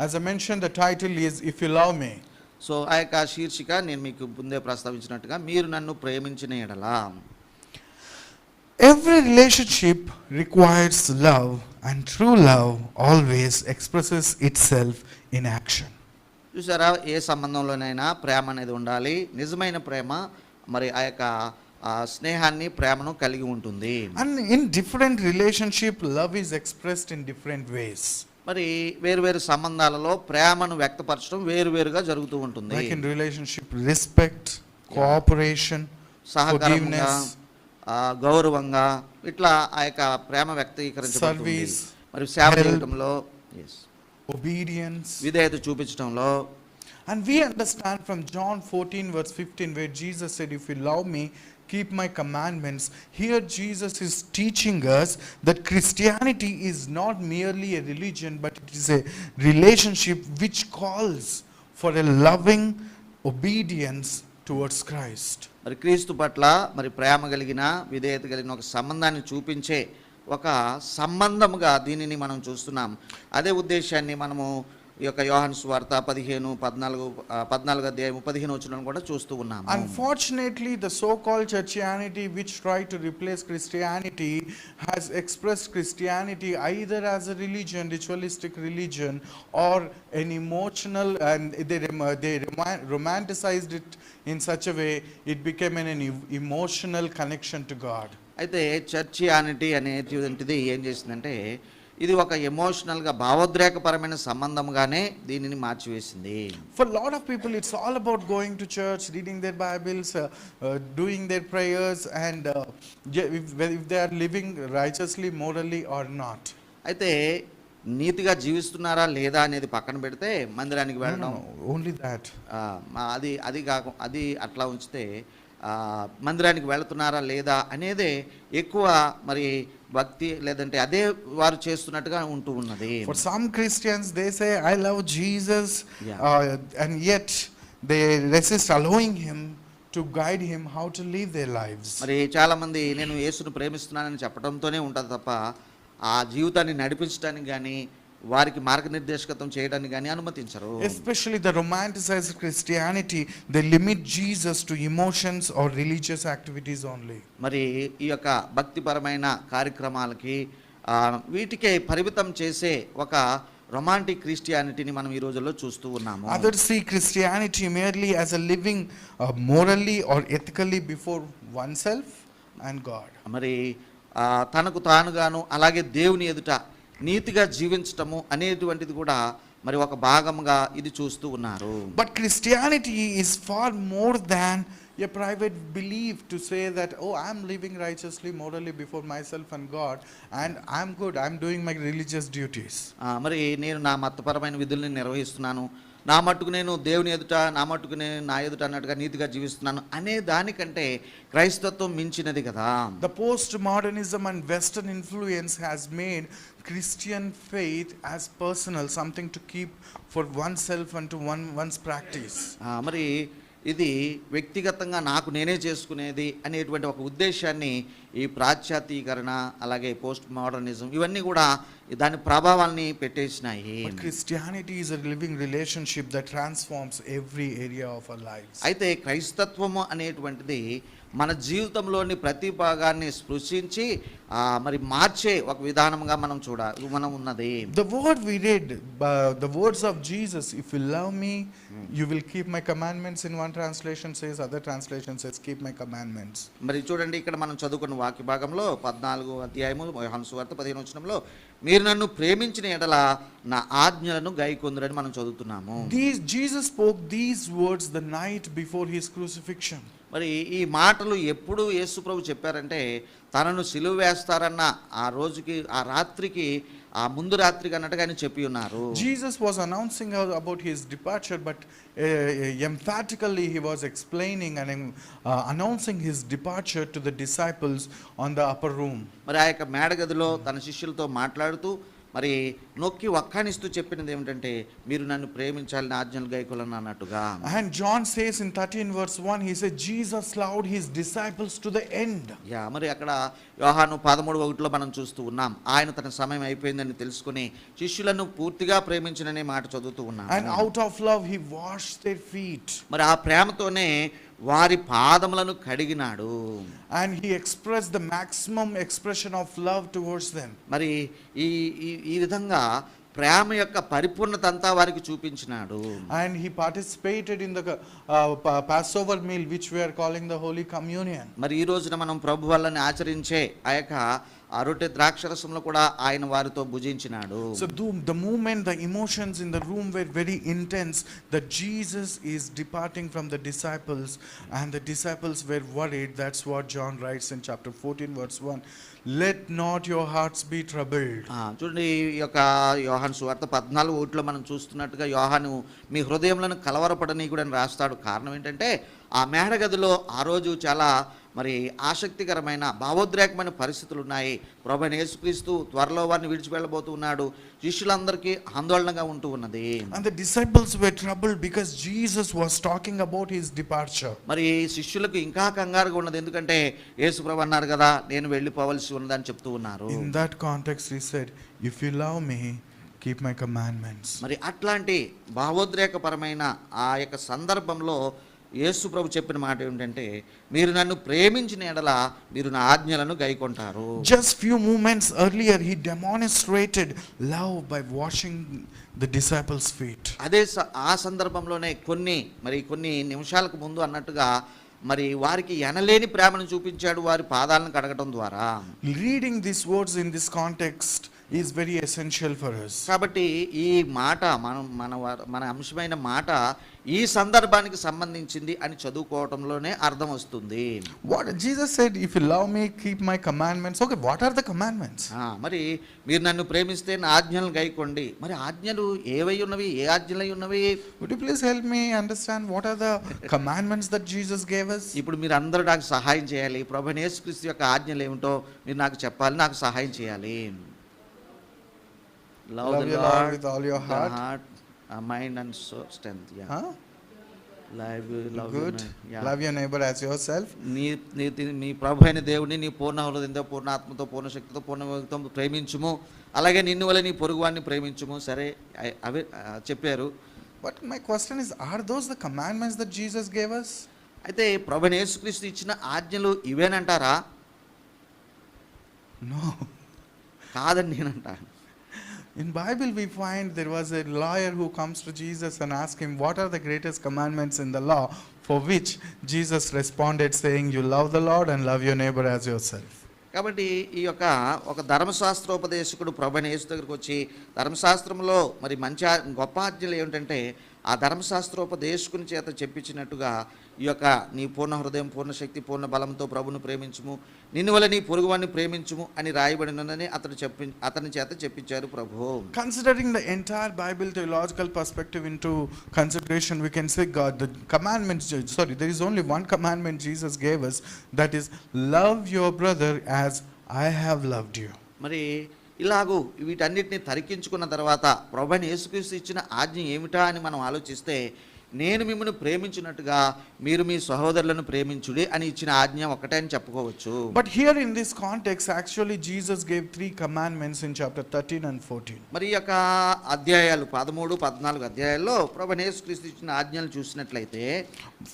As I mentioned, the title is If You Love Me. So ఆ యొక్క శీర్షిక నేను మీకు ముందే ప్రస్తావించినట్టుగా మీరు నన్ను ప్రేమించిన ఎడల. Every relationship requires love, and true love always expresses itself in action. చూసారా, ఏ సంబంధంలోనైనా ప్రేమ అనేది ఉండాలి. నిజమైన ప్రేమ మరి ఆ యొక్క స్నేహాన్ని ప్రేమను కలిగి ఉంటుంది. And in different relationship, love is expressed in different ways. మరి వేరువేరు సంబంధాలలో ప్రేమను వ్యక్తపరచడం వేరువేరుగా జరుగుతూ ఉంటుంది. Like in relationship, respect, cooperation, సహకారంగా, forgiveness, గౌరవంగా ఇట్లా ఆ యొక్క ప్రేమ వ్యక్తీకరించబడుతుంది. service, మరి సేవ help, చేయడంలో, obedience. విధేయత చూపించడంలో. And we understand from John 14 verse 15 where Jesus said, if you love me, keep my commandments. Here Jesus is teaching us that Christianity is not merely a religion, but it is a relationship which calls for a loving obedience towards Christ. మరి క్రీస్తు పట్ల మరి ప్రేమ కలిగిన, విధేయత కలిగిన ఒక సంబంధాన్ని చూపించే ఒక సంబంధముగా దీనిని మనం చూస్తున్నాం. అదే ఉద్దేశాన్ని మనము ఈ యొక్క యోహాను సువార్త 14 అధ్యాయం 15 వచనం కూడా చూస్తూ ఉన్నాము. Unfortunately, the so-called Churchianity which tried to replace Christianity has expressed Christianity either as a religion, ritualistic religion, or an emotional, and they romanticized it in such a way it became an emotional connection to God. అయితే churchianity అనేటువంటిది ఏం చేసిందంటే ఇది ఒక ఎమోషనల్గా భావోద్రేకపరమైన సంబంధంగానే దీనిని మార్చివేసింది. For a lot of people it's all about going to church, reading their Bibles, doing their prayers, and if they are living righteously, morally or not. అయితే నీతిగా జీవిస్తున్నారా లేదా అనేది పక్కన పెడితే మందిరానికి వెళ్ళడం, only that. అది అట్లా ఉంచితే మందిరానికి వెళుతున్నారా లేదా అనేదే ఎక్కువ మరి భక్తి, లేదంటే అదే వారు చేస్తున్నట్టుగా ఉంటూ ఉన్నది. For some Christians they say I love Jesus, and yet they resist allowing him to guide him how to live their lives. మరి చాలా మంది నేను యేసును ప్రేమిస్తున్నానని చెప్పడంతోనే ఉంటుంది తప్ప ఆ జీవితాన్ని నడిపించడానికి కానీ వారికి మార్గనిర్దేశకత్వం చేయడానికి కానీ అనుమతించరు. Especially the romanticized Christianity, they limit Jesus to emotions or religious activities only. మరి ఈ యొక్క భక్తిపరమైన కార్యక్రమాలకి వీటికే పరిమితం చేసే ఒక రొమాంటిక్ క్రిస్టియానిటీని మనం ఈ రోజుల్లో చూస్తూ ఉన్నాము. Others see Christianity merely as a living morally or ethically before oneself and God. మరి తనకు తానుగాను అలాగే దేవుని ఎదుట నీతిగా జీవించటము అనేటువంటిది కూడా మరి ఒక భాగంగా ఇది చూస్తూ ఉన్నారు. But Christianity is far more than a private belief to say that I am living righteously, morally before myself and God, and I am good, I am doing my religious duties. మరి నేను నా మతపరమైన విధుల్ని నిర్వహిస్తున్నాను, నా మట్టుకు నేను దేవుని ఎదుట, నా మట్టుకు నేను నా ఎదుట అన్నట్టుగా నీతిగా జీవిస్తున్నాను అనే దానికంటే క్రైస్తత్వం మించినది కదా. The postmodernism and Western influence has made Christian faith as personal, something to keep for oneself and to one's practice. మరి ఇది వ్యక్తిగతంగా నాకు నేనే చేసుకునేది అనేటువంటి ఒక ఉద్దేశాన్ని ఈ పాశ్చాత్యీకరణ అలాగే పోస్ట్ మోడర్నిజం ఇవన్నీ కూడా దాని ప్రభావాల్ని పెట్టేసినాయి. But Christianity is a living relationship that transforms every area of our lives. అయితే క్రైస్తత్వము అనేటువంటిది మన జీవితంలోని ప్రతి భాగాన్ని స్పృశించి మరి మార్చే ఒక విధానంగా మనం ఉన్నది. The word we read, the words of Jesus, if you love me, you will keep my commandments, in one translation says, other translation says keep my commandments. మరి చూడండి, ఇక్కడ మనం చదువుకున్న వాక్య భాగంలో 14వ అధ్యాయము యోహాను సువార్త 15వ వచనంలో మీరు నన్ను ప్రేమించిన ఎడల నా ఆజ్ఞలను గైకొందురని మనం చదువుతున్నాము. Jesus spoke these words the night before his crucifixion. మరి ఈ మాటలు ఎప్పుడు యేసు ప్రభు చెప్పారంటే తనను సిలువ వేస్తారన్న ఆ రోజుకి, ఆ రాత్రికి, ఆ ముందు రాత్రికి అన్నట్టుగా ఆయన చెప్పి ఉన్నారు. Jesus was announcing about his departure, but emphatically he was explaining and announcing his departure to the disciples on the upper room. మరి ఆ యొక్క మేడగదిలో తన శిష్యులతో మాట్లాడుతూ మరి నొక్కి వక్కానిస్తూ చెప్పినది ఏమిటంటే మీరు నన్ను ప్రేమించాలని ఆజ్ఞలు గైకొలను అన్నట్టుగా. And John says in 13 verse 1, he said, Jesus loved his disciples to the end. మరి అక్కడ యోహాను 13:1 మనం చూస్తూ ఉన్నాం. ఆయన తన సమయం అయిపోయిందని తెలుసుకుని శిష్యులను పూర్తిగా ప్రేమించిననే మాట చదువుతూ ఉన్నాం. And out of love, he washed their feet. మరి ఆ ప్రేమతోనే వారి పాదములను కడిగినాడు. And he expressed the maximum expression of love towards them. మరి ఈ ఈ విధంగా ప్రేమ యొక్క పరిపూర్ణత అంతా వారికి చూపించినాడు. And he participated in the Passover meal, which we are calling the Holy Communion. మరి ఈ రోజున మనం ప్రభు వల్లని ఆచరించే ఆ యొక్క ఆ రొట్టె ద్రాక్షరసంలో కూడా ఆయన వారితో భుజించినాడు. So the moment the emotions in the room were very intense, that Jesus is departing from the disciples, and the disciples were worried. That's what John writes in chapter 14 verse 1. Let not your hearts be troubled. చూడండి, ఈ యొక్క యోహాను సువార్త 14:1 మనం చూస్తున్నట్టుగా యోహాను మీ హృదయములను కలవరపడనీయకుడు అని రాస్తాడు. కారణం ఏంటంటే ఆ మేడగదిలో ఆ రోజు చాలా మరి ఆసక్తికరమైన భావోద్రేకమైన పరిస్థితులు ఉన్నాయి. ప్రభువైన యేసుక్రీస్తు త్వరలో వారిని విడిచిపెళ్ళబోతూ ఉన్నాడు. శిష్యులందరికీ ఆందోళనగా ఉంటూ ఉన్నది. And the disciples were troubled because Jesus was talking about his departure. మరి శిష్యులకు ఇంకా కంగారుగా ఉన్నది, ఎందుకంటే యేసు ప్రభు అన్నారు కదా నేను వెళ్ళిపోవలసి ఉన్నదని చెప్తూ ఉన్నారు. In that context he said, if you love me, keep my commandments. మరి అట్లాంటి భావోద్రేకపరమైన ఆ యొక్క సందర్భంలో యేసు ప్రభు చెప్పిన మాట ఏమిటంటే మీరు నన్ను ప్రేమించిన ఎడల మీరు నా ఆజ్ఞలను గైకొంటారు. Just few moments earlier he demonstrated love by washing the disciples' feet. అదే ఆ సందర్భంలోనే కొన్ని నిమిషాలకు ముందు అన్నట్టుగా మరి వారికి ఎనలేని ప్రేమను చూపించాడు వారి పాదాలను కడగటం ద్వారా. Reading these words in this context is very essential for us. కాబట్టి ఈ మాట మన అంశమైన మాట ఈ సందర్భానికి సంబంధించింది అని చదువుకోవటంలోనే అర్థం వస్తుంది. What Jesus said, if you love me, keep my commandments. Okay, what are the commandments? మరి మీరు నన్ను ప్రేమిస్తే నా ఆజ్ఞలను గైకొండి. మరి ఆజ్ఞలు ఏవై ఉన్నవి, ఏ ఆజ్ఞలై ఉన్నవి? Would you please help me understand what are the commandments that Jesus gave us? ఇప్పుడు మీరు అందరూ నాకు సహాయం చేయాలి. ప్రభువైన యేసుక్రీస్తు యొక్క ఆజ్ఞలు ఏమిటో మీరు నాకు చెప్పాలి, నాకు సహాయం చేయాలి. Love the Lord with all your heart, mind and soul, strength. Yeah. Huh? Love Good. Love your neighbor as yourself. నీ ప్రభు అయిన దేవుని నీ పూర్ణ హృదయంతో, పూర్ణ ఆత్మతో, పూర్ణ శక్తితో, పూర్ణ వివేకంతో ప్రేమించుము. అలాగే నిన్ను వలె నీ పొరుగువాన్ని ప్రేమించుము. సరే, అవే చెప్పారు. But my question is, are those the commandments that Jesus gave us? అయితే ప్రభువైన యేసుక్రీస్తు ఇచ్చిన ఆజ్ఞలు ఇవేనంటారా? No. కాదని నేనంటాను. In Bible we find there was a lawyer who comes to Jesus and asks him, what are the greatest commandments in the law? For which Jesus responded saying, you love the Lord and love your neighbor as yourself. కాబట్టి ఈ యొక్క ఒక ధర్మశాస్త్రోపదేశకుడు ప్రభువైన యేసు దగ్గరికి వచ్చి ధర్మశాస్త్రంలో మరి గొప్ప ఆజ్ఞలు ఏమిటంటే ఆ ధర్మశాస్త్రోపదేశకుని చేత చెప్పించినట్టుగా ఈ యొక్క నీ పూర్ణ హృదయం, పూర్ణ శక్తి, పూర్ణ బలంతో ప్రభును ప్రేమించుము, నిన్ను వల్ల నీ పొరుగువాన్ని ప్రేమించుము అని రాయబడినని అతని చేత చెప్పించారు ప్రభు. Considering the entire Bible theological perspective into consideration, we can say the commandments, there is only one commandment Jesus gave us, that is, love your brother as I have loved you. మరి ఇలాగూ వీటన్నిటిని తరికించుకున్న తర్వాత ప్రభువైన యేసుక్రీస్తు ఇచ్చిన ఆజ్ఞ ఏమిటా అని మనం ఆలోచిస్తే, నేను మిమ్మల్ని ప్రేమించినట్టుగా మీరు మీ సహోదరులను ప్రేమించుడి అని ఇచ్చిన ఆజ్ఞ ఒకటే అని చెప్పుకోవచ్చు. But here in this context actually Jesus gave 3 commandments in chapter 13 and 14. మరి ఈ యొక్క అధ్యాయాలు 13, 14 అధ్యాయాల్లో ప్రభువైన యేసుక్రీస్తు ఇచ్చిన ఆజ్ఞలు చూసినట్లయితే,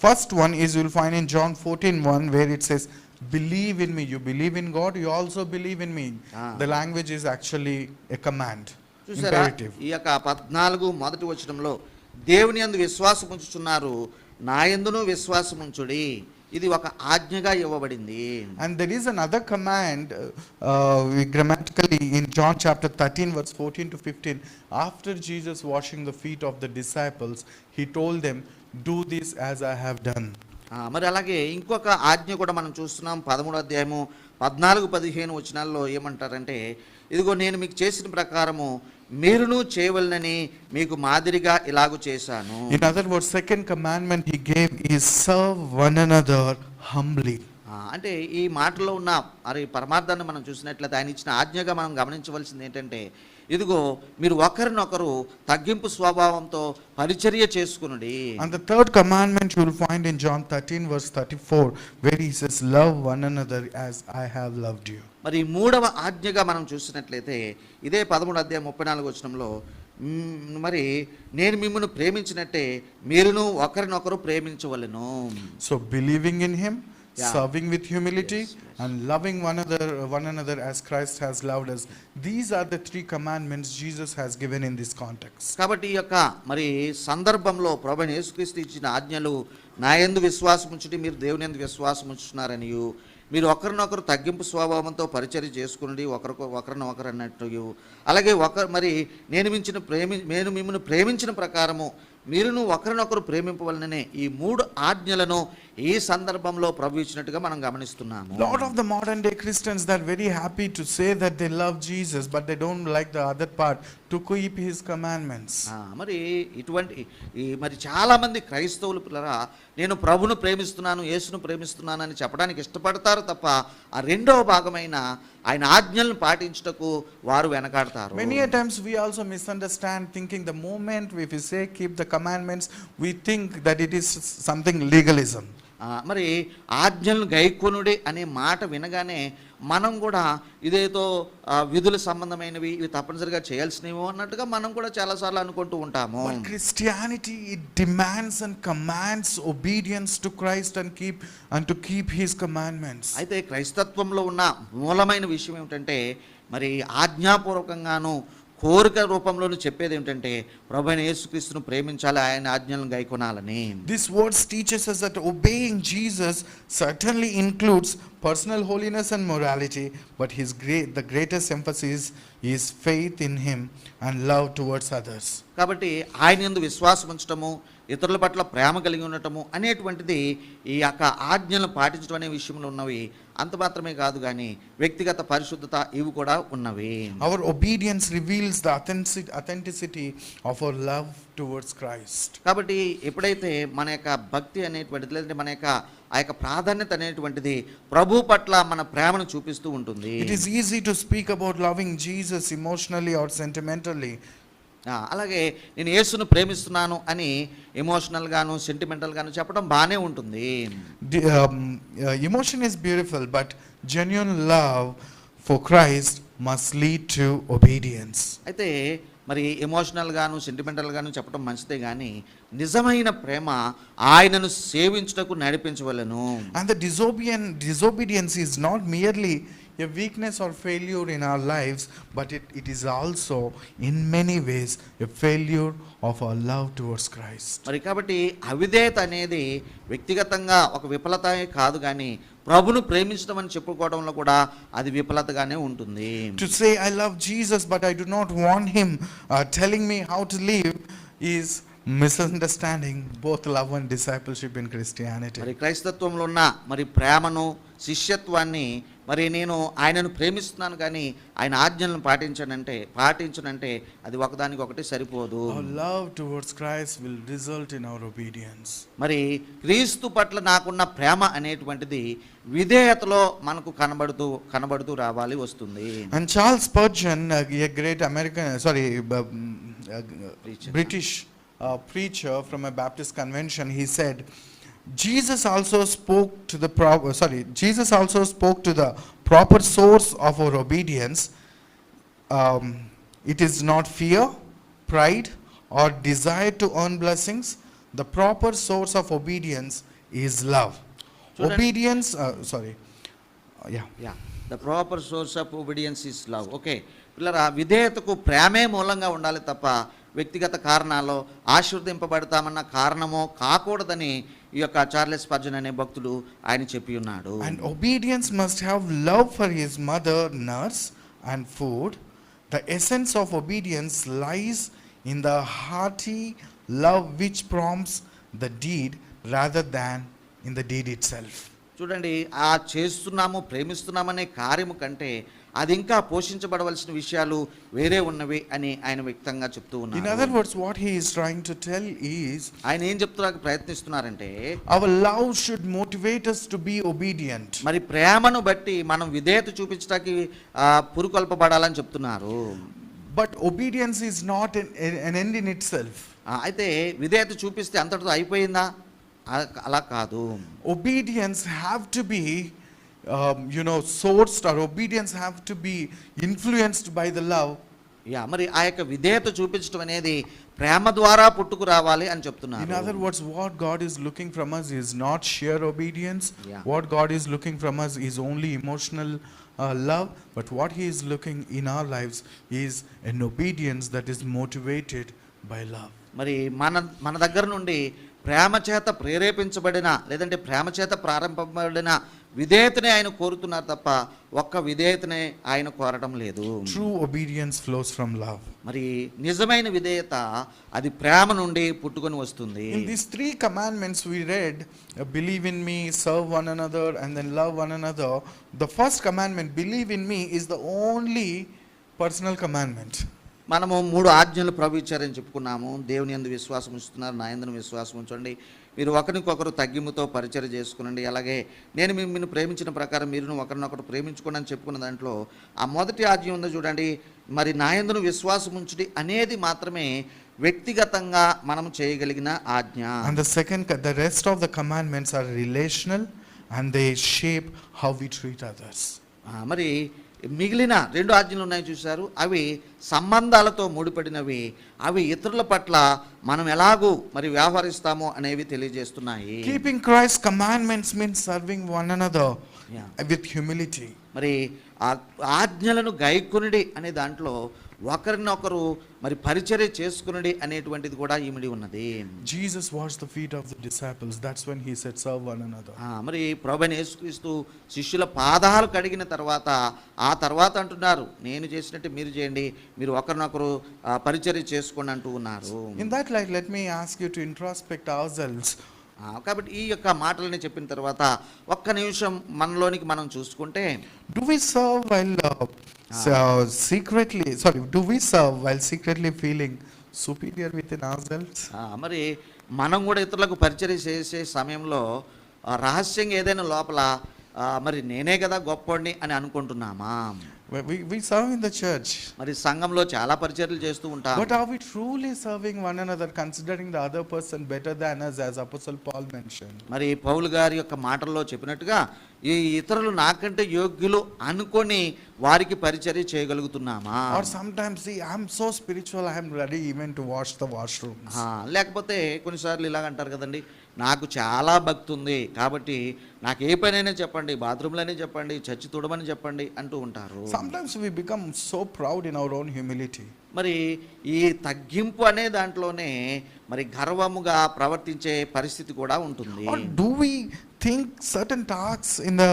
first one is you will find in John 14:1 where it says, believe in me. You believe in God, you also believe in me. The language is actually a command, imperative. ఈ యొక్క 14 మొదటి వచనంలో దేవుని యందు విశ్వాసం ఉంచుచున్నారు, నా యందును విశ్వాసం ఉంచుడి. ఇది ఒక ఆజ్ఞగా ఇవ్వబడింది. And there is another command grammatically in John chapter 13 verse 14 to 15. After Jesus washing the feet of the disciples, he told them, do this as I have done. మరి అలాగే ఇంకొక ఆజ్ఞ కూడా మనం చూస్తున్నాం. 13వ అధ్యాయము 14-15 వచనాల్లో ఏమంటారంటే, ఇదిగో నేను మీకు చేసిన ప్రకారము మీరును చేయవలనని మీకు మాదిరిగా ఇలాగు చేశాను. In other words, second commandment he gave is serve one another humbly. అంటే ఈ మాటలో ఉన్న మరి పరమార్థాన్ని మనం చూసినట్లయితే ఆయన ఇచ్చిన ఆజ్ఞగా మనం గమనించవలసింది ఏంటంటే, ఇదిగో మీరు ఒకరినొకరు తగ్గింపు స్వభావంతో పరిచర్య చేసుకునుడి. And the third commandment you will find in John 13 verse 34, where he says, love one another as I have loved you. మరి మూడవ ఆజ్ఞగా మనం చూసినట్లయితే ఇదే 13 అధ్యాయం 34 వచనంలో మరి నేను మిమ్మల్ని ప్రేమించినట్టే మీరును ఒకరినొకరు ప్రేమించవలెను. So believing in him, Yeah. serving with humility, Yes, yes. and loving one another as Christ has loved us. These are the three commandments Jesus has given in this context. కాబట్టి ఈ యొక్క మరి సందర్భంలో ప్రభువైన యేసుక్రీస్తు ఇచ్చిన ఆజ్ఞలు, నా యందు విశ్వాసం ఉంచుటి మీరు దేవుని యందు విశ్వాసం ఉంచుతున్నారనియు, మీరు ఒకరినొకరు తగ్గింపు స్వభావంతో పరిచర్య చేసుకుని ఒకరినొకరు అన్నట్టు, అలాగే మరి నేను మిమ్మల్ని ప్రేమించిన ప్రకారము మీరును ఒకరినొకరు ప్రేమింపవలననే ఈ మూడు ఆజ్ఞలను ఈ సందర్భంలో ప్రభు ఇచ్చినట్టుగా మనం గమనిస్తున్నాము. Lot of the modern day Christians, they are very happy to say that they love Jesus, but they don't like the other part, to keep his commandments. మరి ఇటువంటి మరి చాలా మంది క్రైస్తవులు పిల్లరా, నేను ప్రభును ప్రేమిస్తున్నాను, యేసును ప్రేమిస్తున్నాను అని చెప్పడానికి ఇష్టపడతారు తప్ప ఆ రెండవ భాగమైన ఆయన ఆజ్ఞలను పాటించుటకు వారు వెనకాడతారు. Many a times we also misunderstand, thinking the moment if we say keep the commandments, we think that it is something legalism. మరి ఆజ్ఞలను గైకొనుడి అనే మాట వినగానే మనం కూడా ఇదేదో విధుల సంబంధమైనవి, ఇవి తప్పనిసరిగా చేయాల్సినవి అన్నట్టుగా మనం కూడా చాలాసార్లు అనుకుంటూ ఉంటాము. But Christianity, it demands and commands obedience to Christ and to keep his commandments. అయితే క్రైస్తత్వంలో ఉన్న మూలమైన విషయం ఏమిటంటే, మరి ఆజ్ఞాపూర్వకంగాను కోరిక రూపంలోనూ చెప్పేది ఏమిటంటే ప్రభువైన యేసుక్రీస్తును ప్రేమించాలి, ఆయన ఆజ్ఞలను గైకొనాలని. This words teaches us that obeying Jesus certainly includes personal holiness and morality, but the greatest emphasis is faith in him and love towards others. కాబట్టి ఆయన యందు విశ్వాసం ఉంచటము, ఇతరుల పట్ల ప్రేమ కలిగి ఉండటము అనేటువంటిది ఈ యొక్క ఆజ్ఞలను పాటించడం అనే విషయంలో ఉన్నవి. అంత మాత్రమే కాదు కానీ వ్యక్తిగత పరిశుద్ధత ఇవి కూడా ఉన్నవి. Our obedience reveals the authenticity of our love towards Christ. కాబట్టి ఎప్పుడైతే మన యొక్క భక్తి అనేటువంటిది, లేదంటే మన యొక్క ఆ యొక్క ప్రాధాన్యత అనేటువంటిది ప్రభు పట్ల మన ప్రేమను చూపిస్తూ ఉంటుంది. It is easy to speak about loving Jesus emotionally or sentimentally. అలాగే నేను యేసును ప్రేమిస్తున్నాను అని ఎమోషనల్ గాను సెంటిమెంటల్ గాను చెప్పడం బాగానే ఉంటుంది. Emotion is beautiful, but genuine love for Christ must lead to obedience. అయితే మరి ఎమోషనల్ గాను సెంటిమెంటల్ గాను చెప్పడం మంచిదే కానీ నిజమైన ప్రేమ ఆయనను సేవించుటకు నడిపించవలెను. And the disobedience is not merely a weakness or failure in our lives, but it is also in many ways a failure of our love towards Christ. మరి కాబట్టి అవిధేయత అనేది వ్యక్తిగతంగా ఒక విఫలతే కాదు కానీ ప్రభును ప్రేమించడం అని చెప్పుకోవడంలో కూడా అది విఫలతగానే ఉంటుంది. To say I love Jesus but I do not want him telling me how to live is misunderstanding both love and discipleship in Christianity. మరి క్రైస్తత్వంలో ఉన్న మరి ప్రేమను, శిష్యత్వాన్ని, మరి నేను ఆయనను ప్రేమిస్తున్నాను కానీ ఆయన ఆజ్ఞలను పాటించనంటే అది ఒకదానికొకటి సరిపోదు. Our love towards Christ will result in our obedience. మరి క్రీస్తు పట్ల నాకున్న ప్రేమ అనేటువంటిది విధేయతలో మనకు కనబడుతూ రావాలి, వస్తుంది. And Charles Spurgeon, a great British preacher from a Baptist convention, he said, Jesus also spoke to the proper source of our obedience. It is not fear, pride, or desire to earn blessings. The proper source of obedience is love. Obedience, The proper source of obedience is love. Okay. పిల్లరా, విధేయతకు ప్రేమే మూలంగా ఉండాలి తప్ప వ్యక్తిగత కారణాలు ఆశీర్వదింపబడతామన్న కారణమో కాకూడదని ఈ యొక్క చార్లెస్ స్పర్జన్ అనే భక్తుడు ఆయన చెప్పి ఉన్నాడు. And obedience must have love for his mother, nurse, and food. The essence of obedience lies in the hearty love which prompts the deed rather than in the deed itself. చూడండి, ఆ చేస్తున్నాము, ప్రేమిస్తున్నామనే కార్యము కంటే అది ఇంకా పోషించబడవలసిన విషయాలు వేరే ఉన్నవి అని ఆయన వ్యక్తంగా చెప్తూ In ఉన్నారు. other words, what he is trying to tell is ఆయన ఏం చెప్తున్నారు ప్రయత్నిస్తున్నారంటే, our love should motivate us to be obedient. మరి ప్రేమను బట్టి మనం విధేయత చూపించడానికి పురుకొల్పబడాలని చెప్తున్నారు. But obedience is not an end in itself. అయితే విధేయత చూపిస్తే అంతటితో అయిపోయిందా? అలా కాదు. Obedience have to be sourced, or obedience have to be influenced by the love. మరి ఆ యొక్క విధేయత చూపించడం అనేది ప్రేమ ద్వారా పుట్టుకు రావాలి అని చెప్తున్నారు. In other words, what God is looking from us is not sheer obedience. Yeah. What God is looking from us is only emotional love, but what he is looking in our lives is an obedience that is motivated by love. మరి మన దగ్గర నుండి ప్రేమ చేత ప్రేరేపించబడిన, లేదంటే ప్రేమ చేత ప్రారంభపడిన విధేయతనే ఆయన కోరుతున్నారు తప్ప ఒక్క విధేయతనే ఆయన కోరడం లేదు. True obedience flows from love. మరి నిజమైన విధేయత అది ప్రేమ నుండి పుట్టుకొని వస్తుంది. In these 3 commandments we read, believe in me, serve one another, and then love one another. The first commandment, believe in me, is the only personal commandment. మనము 3 ఆజ్ఞలు ప్రభు ఇచ్చారని చెప్పుకున్నాము. దేవుని యందు విశ్వాసం ఉంచుతున్నారు, నా యందు విశ్వాసం ఉంచండి, మీరు ఒకరికొకరు తగ్గింపుతో పరిచర్య చేసుకునండి, అలాగే నేను మిమ్మల్ని ప్రేమించిన ప్రకారం మీరు ఒకరినొకరు ప్రేమించుకోండి అని చెప్పుకున్న దాంట్లో ఆ మొదటి ఆజ్ఞ ఉందో చూడండి, మరి నా యందు విశ్వాసం ఉంచుడి అనేది మాత్రమే వ్యక్తిగతంగా మనం చేయగలిగిన ఆజ్ఞ. And the rest of the commandments are relational, and they shape how we treat others. మరి మిగిలిన 2 ఆజ్ఞలు ఉన్నాయి చూశారు, అవి సంబంధాలతో ముడిపడినవి, అవి ఇతరుల పట్ల మనం ఎలాగూ మరి వ్యవహరిస్తామో అనేవి తెలియజేస్తున్నాయి. Keeping Christ's commandments means serving one another with humility. మరి ఆ ఆజ్ఞలను గైకొనుడి అనే దాంట్లో ఒకరినొకరు మరి పరిచర్య చేసుకునుడి అనేటువంటిది కూడా ఇమిడి ఉన్నది. Jesus washed the feet of the disciples. That's when he said, serve one another. మరి ప్రభువైన యేసుక్రీస్తు శిష్యుల పాదాలు కడిగిన తర్వాత ఆ తర్వాత అంటున్నారు, నేను చేసినట్టు మీరు చేయండి, మీరు ఒకరినొకరు పరిచర్య చేసుకోండి అంటూ ఉన్నారు. In that light, let me ask you to introspect ourselves. కాబట్టి ఈ యొక్క మాటలని చెప్పిన తర్వాత ఒక్క నిమిషం మనలోనికి మనం చూసుకుంటే, do we serve while secretly feeling superior within ourselves? మరి మనం కూడా ఇతరులకు పరిచర్య చేసే సమయంలో రహస్యంగా ఏదైనా లోపల మరి నేనే కదా గొప్పోడిని అని అనుకుంటున్నామా? We serve in the church. మరి సంఘంలో చాలా పరిచర్యలు చేస్తూ ఉంటాం. But are we truly serving one another, considering the other person better than us, as Apostle Paul mentioned? మరి పౌలు గారి యొక్క మాటల్లో చెప్పినట్టుగా ఈ ఇతరులు నాకంటే యోగ్యులు అనుకొని వారికి పరిచర్య చేయగలుగుతున్నామా? Or sometimes, see, I'm so spiritual, I am ready even to wash the washrooms. లేకపోతే కొన్నిసార్లు ఇలాగ అంటారు కదండి, నాకు చాలా భక్తి ఉంది కాబట్టి నాకు ఏ పనైనా చెప్పండి, బాత్రూంలోనే చెప్పండి, చర్చి తుడమని చెప్పండి అంటూ ఉంటారు. Sometimes we become so proud in our own humility. మరి ఈ తగ్గింపు అనే దాంట్లోనే మరి గర్వముగా ప్రవర్తించే పరిస్థితి కూడా ఉంటుంది. Or do we think certain tasks in the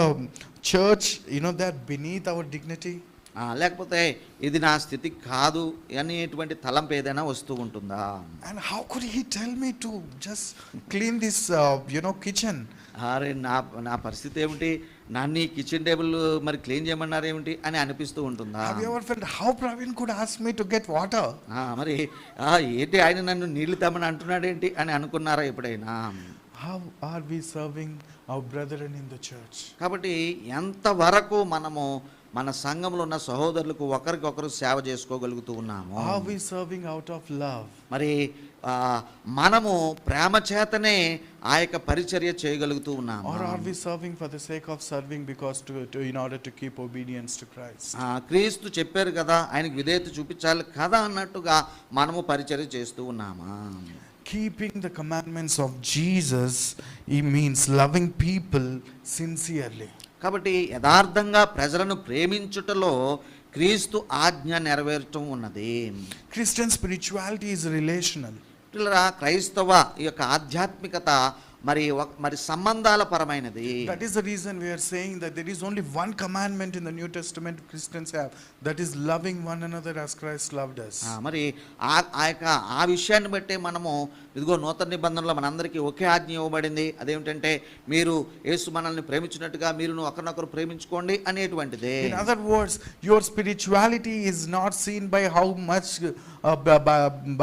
church, they are beneath our dignity? లేకపోతే ఇది నా స్థితి కాదు అనేటువంటి తలంపు ఏదైనా వస్తూ ఉంటుందా? And how could he tell me to just clean this kitchen? అరే నా పరిస్థితి ఏమిటి, నన్ను ఈ కిచెన్ టేబుల్ మరి క్లీన్ చేయమన్నారు ఏమిటి అని అనిపిస్తూ ఉంటుందా? Have you ever felt how Praveen could ask me to get water? మరి ఏంటి ఆయన నన్ను నీళ్లు తెమ్మని అంటున్నాడు ఏంటి అని అనుకున్నారా ఎప్పుడైనా? How are we serving our brethren in the church? కాబట్టి ఎంతవరకు మనము మన సంఘంలో ఉన్న సహోదరులకు ఒకరికొకరు సేవ చేసుకోగలుగుతూ ఉన్నాము? Are we serving out of love? మరి మనము ప్రేమ చేతనే ఆ యొక్క పరిచర్య చేయగలుగుతూ ఉన్నాము? Or are we serving for the sake of serving because in order to keep obedience to Christ? క్రీస్తు చెప్పారు కదా, ఆయనకు విధేయత చూపించాలి కదా అన్నట్టుగా మనము పరిచర్య చేస్తూ ఉన్నామా? Keeping the commandments of Jesus, it means loving people sincerely. కాబట్టి యథార్థంగా ప్రజలను ప్రేమించుటలో క్రీస్తు ఆజ్ఞ నెరవేర్చడం ఉన్నది. Christian spirituality is relational. క్రైస్తవ ఈ యొక్క ఆధ్యాత్మికత మరి సంబంధాల పరమైనది. That is the reason we are saying that there is only one commandment in the New Testament Christians have, that is loving one another as Christ loved us. మరి ఆ విషయాన్ని బట్టే మనము ఇదిగో నూతన నిబంధనలో మనందరికీ ఒకే ఆజ్ఞ ఇవ్వబడింది. అదేమిటంటే మీరు యేసు మనల్ని ప్రేమించినట్టుగా మీరు ఒకరినొకరు ప్రేమించుకోండి అనేటువంటిదే. In other words, your spirituality is not seen by how much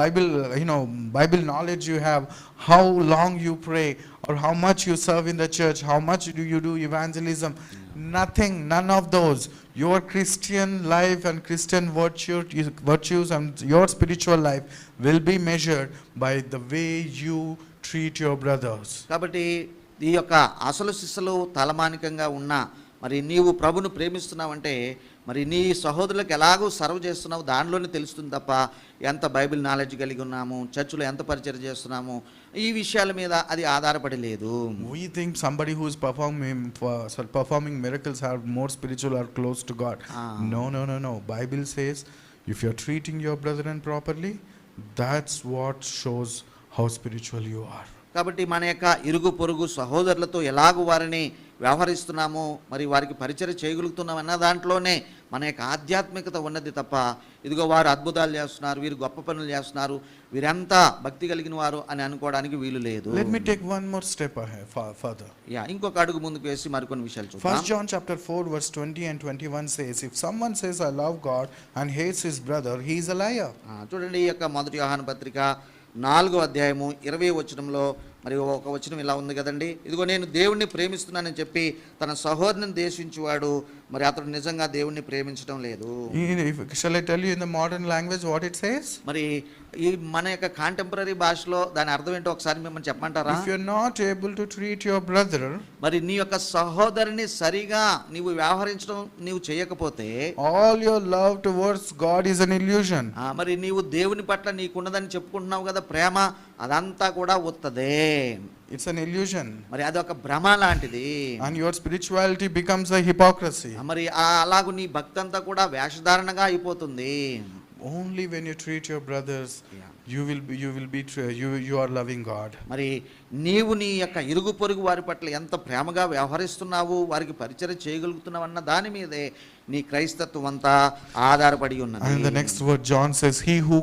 Bible knowledge you have, how long you pray, or how much you serve in the church, how much do you do evangelism. Nothing, none of those. Your Christian life and Christian virtues and your spiritual life will be measured by the way you treat your brothers. కాబట్టి ఈ యొక్క అసలు సిసలు తలమానికంగా ఉన్న మరి నీవు ప్రభును ప్రేమిస్తున్నావంటే మరి నీ సహోదరులకు ఎలాగో సర్వ్ చేస్తున్నావు దానిలోనే తెలుస్తుంది తప్ప ఎంత బైబిల్ నాలెడ్జ్ కలిగి ఉన్నాము, చర్చిలో ఎంత పరిచయం చేస్తున్నాము, ఈ విషయాల మీద అది ఆధారపడి లేదు. We think somebody who is performing miracles are more spiritual or close to God. No. Bible says if you are treating your brethren properly, that's what shows how spiritual you are. కాబట్టి మన యొక్క ఇరుగు పొరుగు సహోదరులతో ఎలాగూ వారిని వ్యవహరిస్తున్నాము, మరి వారికి పరిచయం చేయగలుగుతున్నాం అన్న దాంట్లోనే మన యొక్క ఆధ్యాత్మికత ఉన్నది తప్ప ఇదిగో వారు అద్భుతాలు చేస్తున్నారు, వీరు గొప్ప పనులు చేస్తున్నారు, వీరంతా భక్తి కలిగిన వారు అని అనుకోవడానికి వీలు లేదు. Let me take one more step ahead further. ఇంకొక అడుగు ముందుకు వేసి మరికొన్ని విషయాలు చూద్దాం. 1 John chapter 4 verse 20 and 21 says, if someone says I love God and hates his brother, he is a liar. చూడండి, ఈ యొక్క మొదటి యోహాను పత్రిక 4వ అధ్యాయము 20వ వచనంలో మరి ఒక వచనం ఇలా ఉంది కదండి, ఇదిగో నేను దేవుణ్ణి ప్రేమిస్తున్నానని చెప్పి తన సహోదరుని ద్వేషించువాడు మరి అతడు నిజంగా దేవుణ్ణి ప్రేమించడం లేదు. Shall I tell you in the modern language what it says? మరి ఈ మన యొక్క కాంటెంపరీ భాషలో దాని అర్థం ఏంటో ఒకసారి మిమ్మల్ని చెప్పమంటారా? If you are not able to treat your brother, మరి నీ యొక్క సహోదరుని సరిగా నీవు వ్యవహరించడం నీవు చేయకపోతే all your love towards God is an illusion. మరి నీవు దేవుని పట్ల నీకున్నదని చెప్పుకుంటున్నావు కదా ప్రేమ, అదంతా కూడా ఉత్తదే. It's an illusion. మరి అదొక భ్రమ లాంటిది. And your spirituality becomes a hypocrisy. మరి అలాగూ నీ భక్తి అంతా కూడా వేషధారణగా అయిపోతుంది. Only when you treat your brothers, you are loving God. మరి నీవు నీ యొక్క ఇరుగు పొరుగు వారి పట్ల ఎంత ప్రేమగా వ్యవహరిస్తున్నావు, వారికి పరిచయం చేయగలుగుతున్నావు అన్న దాని మీదే నీ క్రైస్తత్వం అంతా ఆధారపడి ఉన్నది. And the next word John says, he who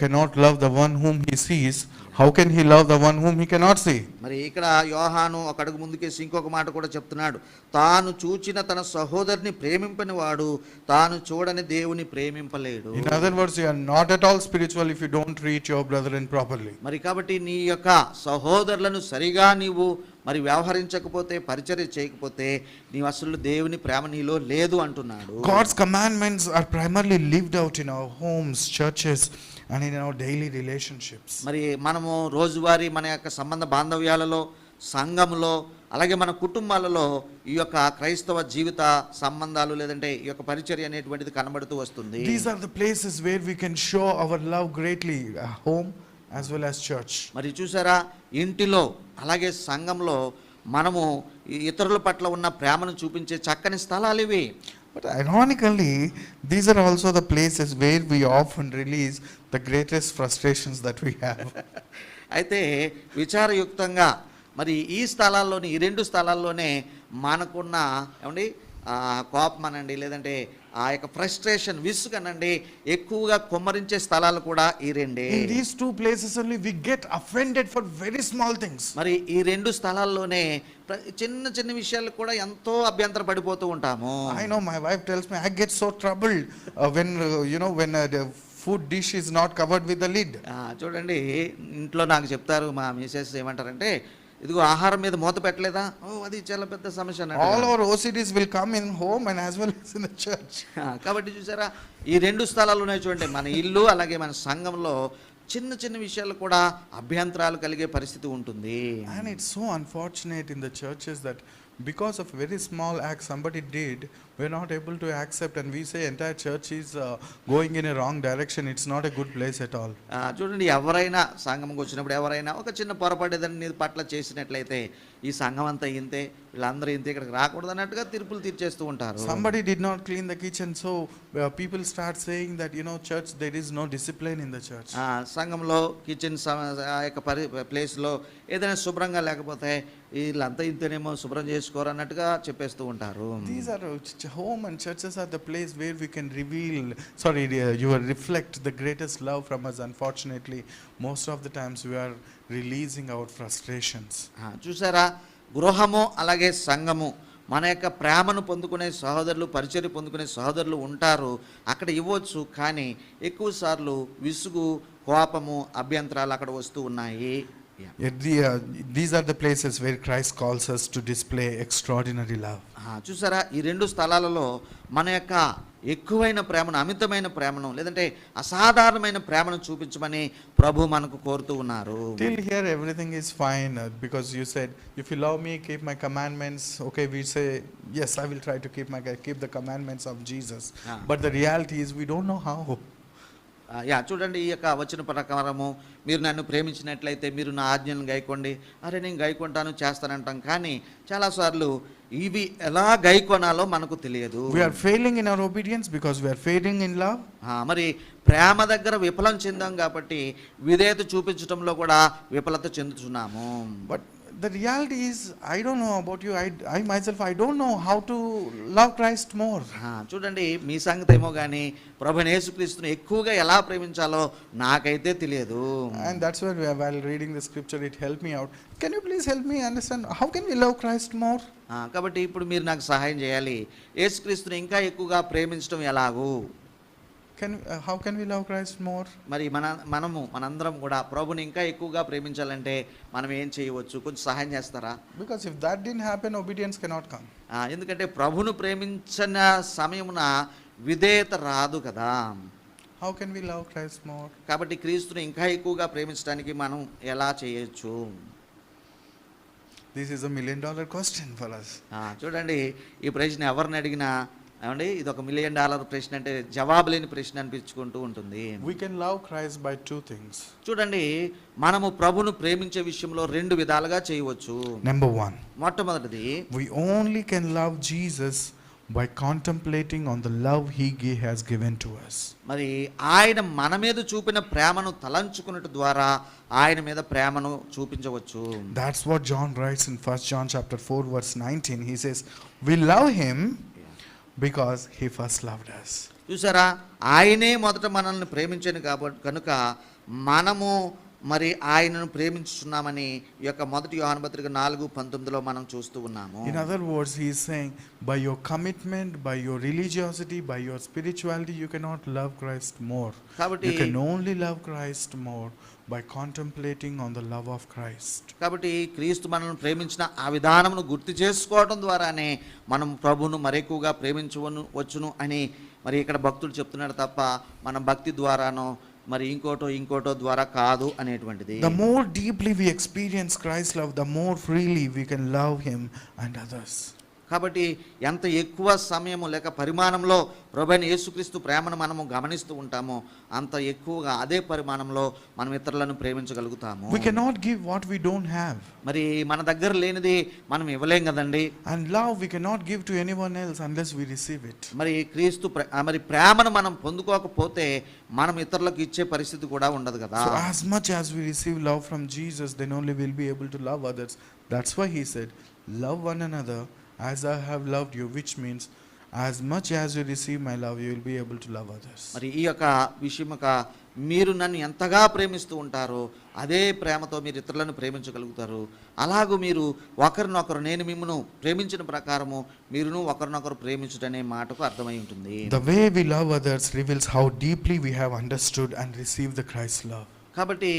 cannot love the one whom he sees, how can he love the one whom he cannot see? మరి ఇక్కడ యోహాను ఒక అడుగు ముందుకేసి ఇంకొక మాట కూడా చెప్తున్నాడు, తాను చూచిన తన సహోదరుని ప్రేమింపని వాడు తాను చూడని దేవుని ప్రేమింపలేడు. In other words, you are not at all spiritual if you don't treat your brethren properly. మరి కాబట్టి నీ యొక్క సహోదరులను సరిగా నీవు మరి వ్యవహరించకపోతే, పరిచర్య చేయకపోతే నీవు అసలు దేవుని ప్రేమ నీలో లేదు అంటున్నాడు. God's commandments are primarily lived out in our homes, churches and in our daily relationships. మరి మనము రోజువారీ మన యొక్క సంబంధ బాంధవ్యాలలో, సంఘములో, అలాగే మన కుటుంబాలలో ఈ యొక్క క్రైస్తవ జీవిత సంబంధాలు లేదంటే ఈ యొక్క పరిచర్య అనేటువంటిది కనబడుతూ వస్తుంది. These are the places where we can show our love greatly, home as well as church. మరి చూసారా, ఇంటిలో అలాగే సంఘంలో మనము ఇతరుల పట్ల ఉన్న ప్రేమను చూపించే చక్కని స్థలాలు ఇవి. But ironically, these are also the places where we often release the greatest frustrations that we have. అయితే విచారయుక్తంగా మరి ఈ స్థలాల్లోనే, ఈ రెండు స్థలాల్లోనే మనకున్న ఏమండి కోపం అనండి, లేదంటే ఆ యొక్క ఫ్రస్ట్రేషన్, విసుగనండి ఎక్కువగా కొమ్మరించే స్థలాలు కూడా ఈ రెండే. In these two places only we get offended for very small things. మరి ఈ రెండు స్థలాల్లోనే చిన్న చిన్న విషయాలు కూడా ఎంతో అభ్యంతర పడిపోతూ ఉంటాము. I know my wife tells me I get so troubled when the food dish is not covered with the lid. చూడండి, ఇంట్లో నాకు చెప్తారు మా మిసెస్ ఏమంటారంటే, ఇదిగో ఆహారం మీద మూత పెట్టలేదా, అది చాలా పెద్ద సమస్య. All our OCDs will come in home and as well as in the church. కాబట్టి చూసారా, ఈ రెండు స్థలాలు ఉన్నాయి చూడండి, మన ఇల్లు అలాగే మన సంఘంలో చిన్న చిన్న విషయాలు కూడా అభ్యంతరాలు కలిగే పరిస్థితి ఉంటుంది. And it's so unfortunate in the churches that because of very small act somebody did, we're not able to accept, and we say entire church is going in a wrong direction. It's not a good place at all. చూడండి, ఎవరైనా సంఘంకి వచ్చినప్పుడు ఎవరైనా ఒక చిన్న పొరపాటు ఏదైనా నీ పట్ల చేసినట్లయితే ఈ సంఘం అంతా ఇంతే, వీళ్ళందరూ ఇంతే, ఇక్కడికి రాకూడదు అన్నట్టుగా తీర్పులు తీర్చేస్తూ ఉంటారు. Somebody did not clean the kitchen, so people start saying that, church, there is no discipline in the church. సంఘంలో కిచెన్ ఆ యొక్క ప్లేస్లో ఏదైనా శుభ్రంగా లేకపోతే వీళ్ళంతా ఇంతేనేమో, శుభ్రం చేసుకోరు అన్నట్టుగా చెప్పేస్తూ ఉంటారు. These are home and churches are the place where we can reflect the greatest love from us. Unfortunately, most of the times we are releasing our frustrations. చూసారా, గృహము అలాగే సంఘము మన యొక్క ప్రేమను పొందుకునే సహోదరులు, పరిచర్య పొందుకునే సహోదరులు ఉంటారు. అక్కడ ఇవ్వచ్చు, కానీ ఎక్కువ సార్లు విసుగు, కోపము, అభ్యంతరాలు అక్కడ వస్తూ ఉన్నాయి. These are the places where Christ calls us to display extraordinary love. చూసారా, ఈ రెండు స్థలాలలో మన యొక్క ఎక్కువైన ప్రేమను, అమితమైన ప్రేమను, లేదంటే అసాధారణమైన ప్రేమను చూపించమని ప్రభు మనకు కోరుతూ ఉన్నారు. Till here everything is fine, because you said, if you love me, keep my commandments. Okay, we say, yes, I will try to keep the commandments of Jesus. But the reality is we don't know how. చూడండి, ఈ యొక్క వచన ప్రకారము మీరు నన్ను ప్రేమించినట్లయితే మీరు నా ఆజ్ఞలను గైకోండి. అరే, నేను గైకొంటాను, చేస్తానంటాం, కానీ చాలాసార్లు ఇవి ఎలా గైకొనాలో మనకు తెలియదు. We are failing in our obedience because we are failing in love. మరి ప్రేమ దగ్గర విఫలం చెందాం కాబట్టి విధేయత చూపించడంలో కూడా విఫలత చెందుతున్నాము. But the reality is, I don't know about you, I myself, I don't know how to love Christ more. చూడండి, మీ సంగతి ఏమో కానీ ప్రభువైన యేసుక్రీస్తును ఎక్కువగా ఎలా ప్రేమించాలో నాకైతే తెలియదు. And that's why while reading the scripture, it helped me out. Can you please help me understand how can we love Christ more? కాబట్టి ఇప్పుడు మీరు నాకు సహాయం చేయాలి. యేసుక్రీస్తును ఇంకా ఎక్కువగా ప్రేమించడం ఎలాగూ? How can we love Christ more? మరి మనందరం కూడా ప్రభుని ఇంకా ఎక్కువగా ప్రేమించాలంటే మనం ఏం చేయవచ్చు? కొంచెం సహాయం చేస్తారా? Because if that didn't happen, obedience cannot come. ఎందుకంటే ప్రభును ప్రేమించిన సమయమున విధేయత రాదు కదా. How can we love Christ more? కాబట్టి క్రీస్తుని ఇంకా ఎక్కువగా ప్రేమించడానికి మనం ఎలా చేయొచ్చు? This is $1 million question for us. చూడండి, ఈ ప్రశ్న ఎవరిని అడిగినా, ఏమండి, ఇది $1 million ప్రశ్న అంటే జవాబు లేని ప్రశ్న అనిపించుకుంటూ ఉంటుంది. We can love Christ by two things. చూడండి, మనము ప్రభును ప్రేమించే విషయంలో రెండు విధాలుగా చేయవచ్చు. Number one, మొట్టమొదటిది, we only can love Jesus by contemplating on the love he has given to us. మరి ఆయన మన మీద చూపిన ప్రేమను తలంచుకున్నట్టు ద్వారా ఆయన మీద ప్రేమను చూపించవచ్చు. That's what John writes in 1 John chapter 4 verse 19. He says, we love him because he first loved us. చూసారా, ఆయనే మొదట మనల్ని ప్రేమించాను కాబట్టి కనుక మనము మరి ఆయనను ప్రేమించుతున్నామని ఈ యొక్క మొదటి యోహాను పత్రిక 4:19లో మనం చూస్తూ ఉన్నాము. In other words, he is saying, by your commitment, by your religiosity, by your spirituality, you cannot love Christ more. You can only love Christ more by contemplating on the love of Christ. కాబట్టి క్రీస్తు మనల్ని ప్రేమించిన ఆ విధానమును గుర్తు చేసుకోవడం ద్వారానే మనం ప్రభువును మరెక్కువగా ప్రేమించవచ్చును అని మరి ఇక్కడ భక్తుడు చెప్తున్నాడు తప్ప మనం భక్తి ద్వారానో మరి ఇంకోటో ద్వారా కాదు అనేటువంటిది. The more deeply we experience Christ's love, the more freely we can love him and others. కాబట్టి ఎంత ఎక్కువ సమయము లేక పరిమాణంలో ప్రభువైన యేసుక్రీస్తు ప్రేమను మనము గమనిస్తూ ఉంటామో అంత ఎక్కువగా అదే పరిమాణంలో మనం ఇతరులను ప్రేమించగలుగుతాము. We cannot give what we don't have. మరి మన దగ్గర లేనిది మనం ఇవ్వలేం కదండి. And love we cannot give to anyone else unless we receive it. మరి క్రీస్తు మరి ప్రేమను మనం పొందుకోకపోతే మనం ఇతరులకు ఇచ్చే పరిస్థితి కూడా ఉండదు కదా. So as much as we receive love from Jesus, then only we'll be able to love others. That's why he said, love one another as I have loved you, which means as much as you receive my love, you will be able to love others. మరి ఈ యొక్క విషయముక మీరు నన్ను ఎంతగా ప్రేమిస్తూ ఉంటారో అదే ప్రేమతో మీరు ఇతరులను ప్రేమించగలుగుతారు. అలాగూ మీరు ఒకరినొకరు, నేను మిమ్మును ప్రేమించిన ప్రకారము మీరును ఒకరినొకరు ప్రేమించుటనే మాటకు అర్థమై ఉంటుంది. The way we love others reveals how deeply we have understood and received the Christ's love. కాబట్టి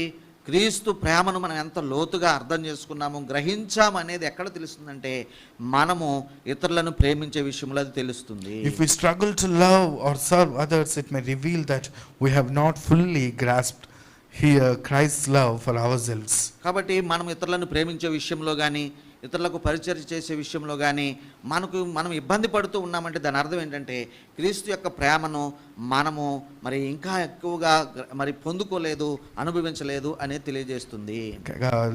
క్రీస్తు ప్రేమను మనం ఎంత లోతుగా అర్థం చేసుకున్నాము, గ్రహించాము అనేది ఎక్కడ తెలుస్తుందంటే మనము ఇతరులను ప్రేమించే విషయంలో అది తెలుస్తుంది. If we struggle to love or serve others, it may reveal that we have not fully grasped here Christ's love for ourselves. కాబట్టి మనం ఇతరులను ప్రేమించే విషయంలో కానీ ఇతరులకు పరిచర్య చేసే విషయంలో కానీ మనం ఇబ్బంది పడుతూ ఉన్నామంటే దాని అర్థం ఏంటంటే క్రీస్తు యొక్క ప్రేమను మనము మరి ఇంకా ఎక్కువగా మరి పొందుకోలేదు, అనుభవించలేదు అనేది తెలియజేస్తుంది.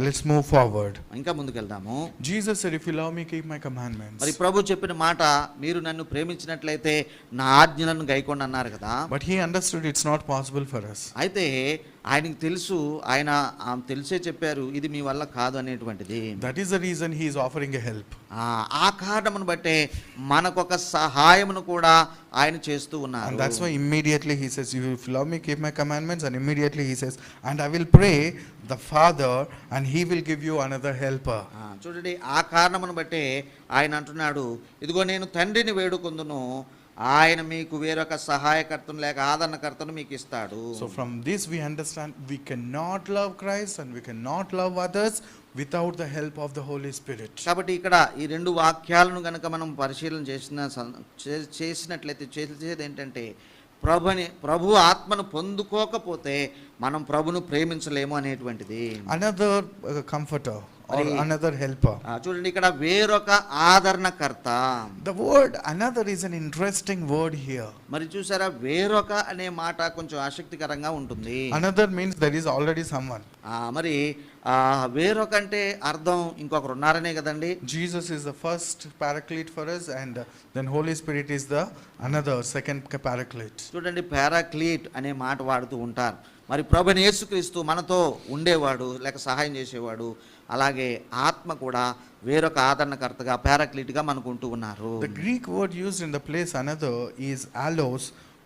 Let's move forward. ఇంకా ముందుకెళ్దాము. Jesus said, if you love me, keep my commandments. మరి ప్రభు చెప్పిన మాట, మీరు నన్ను ప్రేమించినట్లయితే నా ఆజ్ఞలను గైకొండి అన్నారు కదా. But he understood it's not possible for us. అయితే ఆయనకి తెలుసు, ఆయన తెలిసే చెప్పారు ఇది మీ వల్ల కాదు అనేటువంటిది. That is the reason he is offering a help. ఆ కారణమును బట్టే మనకొక సహాయమును కూడా ఆయన చేస్తూ ఉన్నారు. And that's why immediately he says, if you love me, keep my commandments. And immediately he says, and I will pray the Father and he will give you another helper. చూడండి, ఆ కారణమును బట్టే ఆయన అంటున్నాడు, ఇదిగో నేను తండ్రిని వేడుకొందును, ఆయన మీకు వేరొక సహాయకర్తను లేక ఆదరణకర్తను మీకు ఇస్తాడు. So from this we understand we cannot love Christ and we cannot love others without the help of the Holy Spirit. కాబట్టి ఇక్కడ ఈ రెండు వాక్యాలను గనక మనం పరిశీలన చేసినట్లయితే చేసేది ఏంటంటే, ప్రభు ఆత్మను పొందుకోకపోతే మనం ప్రభును ప్రేమించలేము అనేటువంటిది. Another comforter or another helper. చూడండి, ఇక్కడ వేరొక ఆదరణకర్త. The word another is an interesting word here. మరి చూసారా, వేరొక అనే మాట కొంచెం ఆసక్తికరంగా ఉంటుంది. Another means there is already someone. మరి వేరొక అంటే అర్థం ఇంకొకరు ఉన్నారనే కదండి. Jesus is the first paraclete for us and then Holy Spirit is the another second paraclete. చూడండి, పారాక్లీట్ అనే మాట వాడుతూ ఉంటారు. మరి ప్రభువైన యేసుక్రీస్తు మనతో ఉండేవాడు లేక సహాయం చేసేవాడు, అలాగే ఆత్మ కూడా వేరొక ఆదరణకర్తగా పారాక్లీట్గా మనకు ఉంటూ ఉన్నారు. The Greek word used in the place another is allos,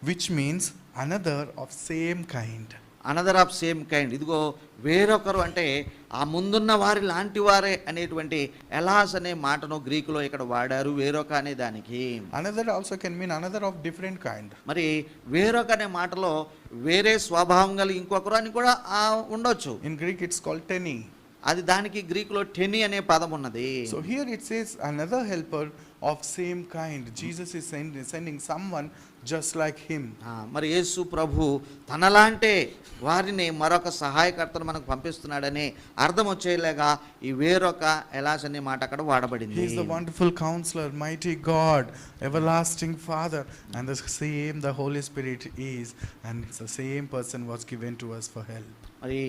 which means another of same kind. Another of same kind. ఇదిగో వేరొకరు అంటే ఆ ముందున్న వారి లాంటి వారే అనేటువంటి ఎలాస్ అనే మాటను గ్రీకులో ఇక్కడ వాడారు వేరొక అనే దానికి. Another also can mean another of different kind. మరి వేరొక అనే మాటలో వేరే స్వభావం గల ఇంకొకరు అని కూడా ఉండొచ్చు. In Greek it's called teni. అది దానికి గ్రీకులో టెని అనే పదం ఉన్నది. So here it says another helper of same kind. Jesus is sending someone just like him. మరి యేసు ప్రభు తనలాంటి వారిని మరొక సహాయకర్తను మనకు పంపిస్తున్నాడని అర్థం వచ్చేలాగా ఈ వేరొక ఎలాస్ అనే మాట అక్కడ వాడబడింది. He is the wonderful counselor, mighty God, everlasting Father, and the same the Holy Spirit is, and it's the same person was given to us for help. మరి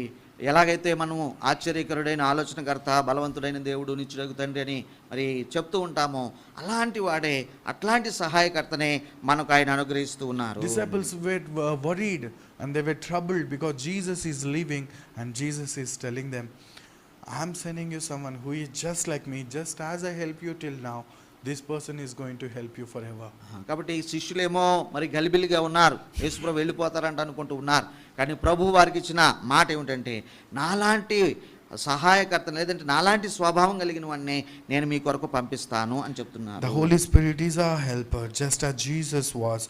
ఎలాగైతే మనము ఆశ్చర్యకరుడైన ఆలోచనకర్త, బలవంతుడైన దేవుడు, నిత్యుడగు తండ్రి అని మరి చెప్తూ ఉంటామో, అలాంటి వాడే అట్లాంటి సహాయకర్తనే మనకు ఆయన అనుగ్రహిస్తూ ఉన్నారు. Disciples were worried and they were troubled because Jesus is leaving and Jesus is telling them, I'm sending you someone who is just like me, just as I help you till now, this person is going to help you forever. కాబట్టి శిష్యులేమో మరి గలిబిలిగా ఉన్నారు, యేసుప్రభు వెళ్ళిపోతారంట అనుకుంటూ ఉన్నారు. కానీ ప్రభు వారికి ఇచ్చిన మాట ఏమిటంటే, నాలాంటి సహాయకర్త లేదంటే నాలాంటి స్వభావం కలిగిన వాడిని నేను మీ కొరకు పంపిస్తాను అని చెప్తున్నారు. The Holy Spirit is our helper, just as Jesus was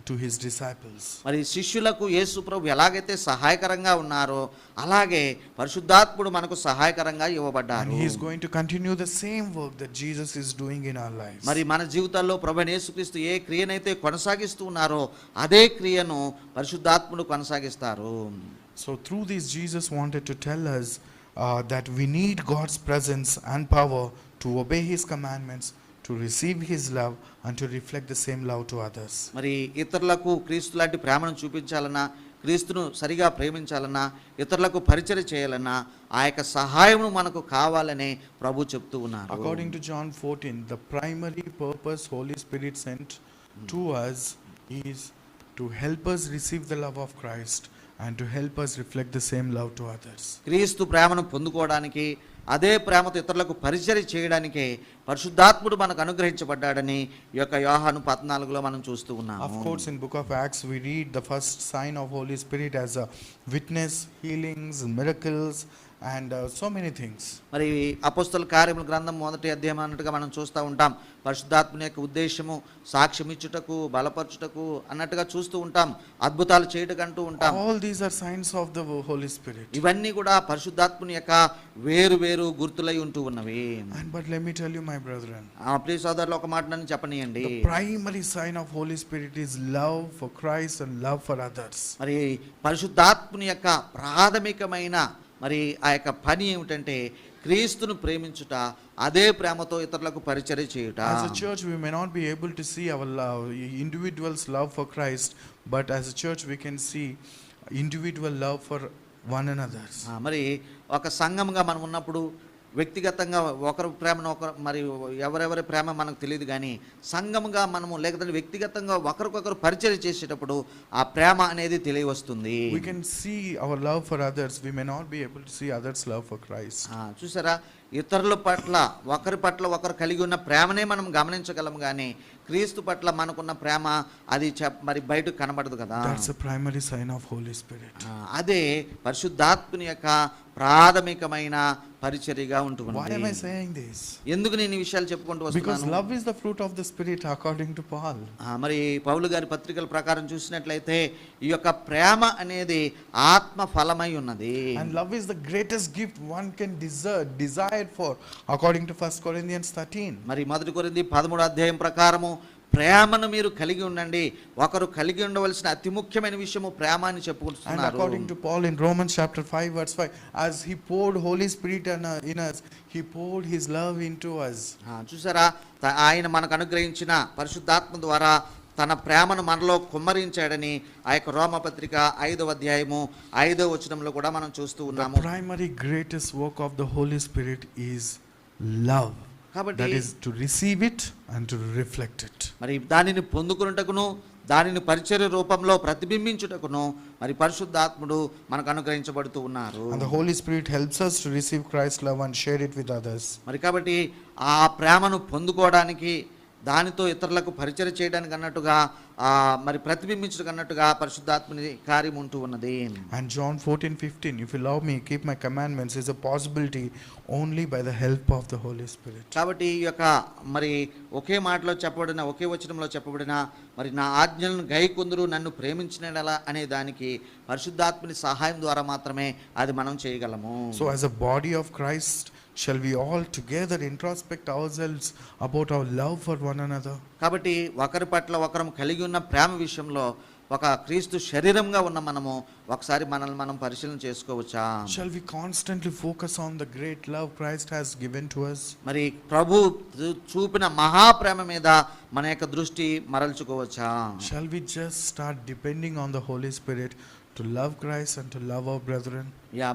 to his disciples. మరి శిష్యులకు యేసు ప్రభు ఎలాగైతే సహాయకరంగా ఉన్నారో అలాగే పరిశుద్ధాత్ముడు మనకు సహాయకరంగా ఇవ్వబడ్డారు. And he is going to continue the same work that Jesus is doing in our lives. మరి మన జీవితాల్లో ప్రభువైన యేసుక్రీస్తు ఏ క్రియనైతే కొనసాగిస్తూ ఉన్నారో అదే క్రియను పరిశుద్ధాత్ముడు కొనసాగిస్తారు. So through this Jesus wanted to tell us that we need God's presence and power to obey his commandments, to receive his love and to reflect the same love to others. మరి ఇతరులకు క్రీస్తు లాంటి ప్రేమను చూపించాలన్నా, క్రీస్తును సరిగా ప్రేమించాలన్నా, ఇతరులకు పరిచర్య చేయాలన్నా ఆ యొక్క సహాయము మనకు కావాలని ప్రభు చెప్తూ ఉన్నారు. According to John 14, the primary purpose Holy Spirit sent to us is to help us receive the love of Christ and to help us reflect the same love to others. క్రీస్తు ప్రేమను పొందుకోవడానికి, అదే ప్రేమతో ఇతరులకు పరిచర్య చేయడానికి పరిశుద్ధాత్ముడు మనకు అనుగ్రహించబడ్డాడని ఈ యొక్క యోహాను 14లో మనం చూస్తూ ఉన్నాము. Of course, in book of Acts we read the first sign of Holy Spirit as a witness, healings, miracles and so many things. మరి అపోస్తల కార్యముల గ్రంథం 1వ అధ్యాయం అన్నట్టుగా మనం చూస్తూ ఉంటాం. పరిశుద్ధాత్మని యొక్క ఉద్దేశము సాక్ష్యం ఇచ్చుటకు, బలపరచుటకు అన్నట్టుగా చూస్తూ ఉంటాం. అద్భుతాలు చేయటకంటూ ఉంటాం. All these are signs of the Holy Spirit. ఇవన్నీ కూడా పరిశుద్ధాత్మని యొక్క వేరు వేరు గుర్తులై ఉంటూ ఉన్నవి. But let me tell you, my brethren, ప్రియ సోదరులు, ఒక మాట నన్ను చెప్పనీయండి. the primary sign of Holy Spirit is love for Christ and love for others. మరి పరిశుద్ధాత్మని యొక్క ప్రాథమికమైన మరి ఆ యొక్క పని ఏమిటంటే క్రీస్తును ప్రేమించుట, అదే ప్రేమతో ఇతరులకు పరిచర్య చేయుట. As a church, we may not be able to see our love, individuals' love for Christ, but as a church, we can see individual love for one another. మరి ఒక సంఘంగా మనం ఉన్నప్పుడు వ్యక్తిగతంగా ఒకరి ప్రేమను ఒకరు, మరి ఎవరెవరి ప్రేమ మనకు తెలియదు, కానీ సంఘముగా మనము లేకపోతే వ్యక్తిగతంగా ఒకరికొకరు పరిచయం చేసేటప్పుడు ఆ ప్రేమ అనేది తెలియవస్తుంది. We can see our love for others. We may not be able to see others' love for Christ. చూసారా, ఇతరుల పట్ల ఒకరి పట్ల ఒకరు కలిగి ఉన్న ప్రేమనే మనం గమనించగలం, కానీ క్రీస్తు పట్ల మనకున్న ప్రేమ అది మరి బయటకు కనబడదు కదా. That's a primary sign of Holy Spirit. అదే పరిశుద్ధాత్మని యొక్క ప్రాథమికమైన పరిచర్యగా Why am I ఉంటుంది. saying this? ఎందుకు నేను ఈ విషయాలు చెప్పుకుంటూ Because వస్తున్నాను? love is the fruit of the Spirit according to Paul. మరి పౌలు గారి పత్రికల ప్రకారం చూసినట్లయితే ఈ యొక్క ప్రేమ అనేది ఆత్మ ఫలమై ఉన్నది. And love is the greatest gift one can desire for according to 1 Corinthians 13. మరి 1 కొరింథీ 13వ అధ్యాయం ప్రకారము ప్రేమను మీరు కలిగి ఉండండి. ఒకరు కలిగి ఉండవలసిన అతి ముఖ్యమైన విషయము ప్రేమ అని And చెప్పుకుంటున్నారు. according to Paul in Romans chapter 5 verse 5, as he poured Holy Spirit in us, he poured his love into us. చూసారా, ఆయన మనకు అనుగ్రహించిన పరిశుద్ధాత్మ ద్వారా తన ప్రేమను మనలో కుమ్మరించాడని ఆ యొక్క రోమపత్రిక 5వ అధ్యాయము 5వ వచనంలో కూడా మనం చూస్తూ The ఉన్నాము. primary greatest work of the Holy Spirit is love. కాబట్టి That is to receive it and to reflect it. మరి దానిని పొందుకున్నటకును, దానిని పరిచర్య రూపంలో ప్రతిబింబించుటకును మరి పరిశుద్ధాత్ముడు మనకు అనుగ్రహించబడుతూ ఉన్నారు. And the Holy Spirit helps us to receive Christ's love and share it with others. మరి కాబట్టి ఆ ప్రేమను పొందుకోవడానికి, దానితో ఇతరులకు పరిచర్య చేయడానికి అన్నట్టుగా మరి ప్రతిబింబించడానికి అన్నట్టుగా పరిశుద్ధాత్మని కార్యం ఉంటూ ఉన్నది. And John 14:15, if you love me, keep my commandments, is a possibility only by the help of the Holy Spirit. కాబట్టి ఈ యొక్క మరి ఒకే మాటలో చెప్పబడిన, ఒకే వచనంలో చెప్పబడిన మరి నా ఆజ్ఞలను గైకొందురు నన్ను ప్రేమించినలా అనే దానికి పరిశుద్ధాత్మని సహాయం ద్వారా మాత్రమే అది మనం చేయగలము. So as a body of Christ, shall we all together introspect ourselves about our love for one another? కాబట్టి ఒకరి పట్ల ఒకరం కలిగి ఉన్న ప్రేమ విషయంలో ఒక క్రీస్తు శరీరంగా ఉన్న మనము ఒకసారి మనల్ని మనం పరిశీలన చేసుకోవచ్చా? Shall we constantly focus on the great love Christ has given to us? మరి ప్రభు చూపిన మహాప్రేమ మీద మన యొక్క దృష్టి మరల్చుకోవచ్చా? Shall we just start depending on the Holy Spirit to love Christ and to love our brethren?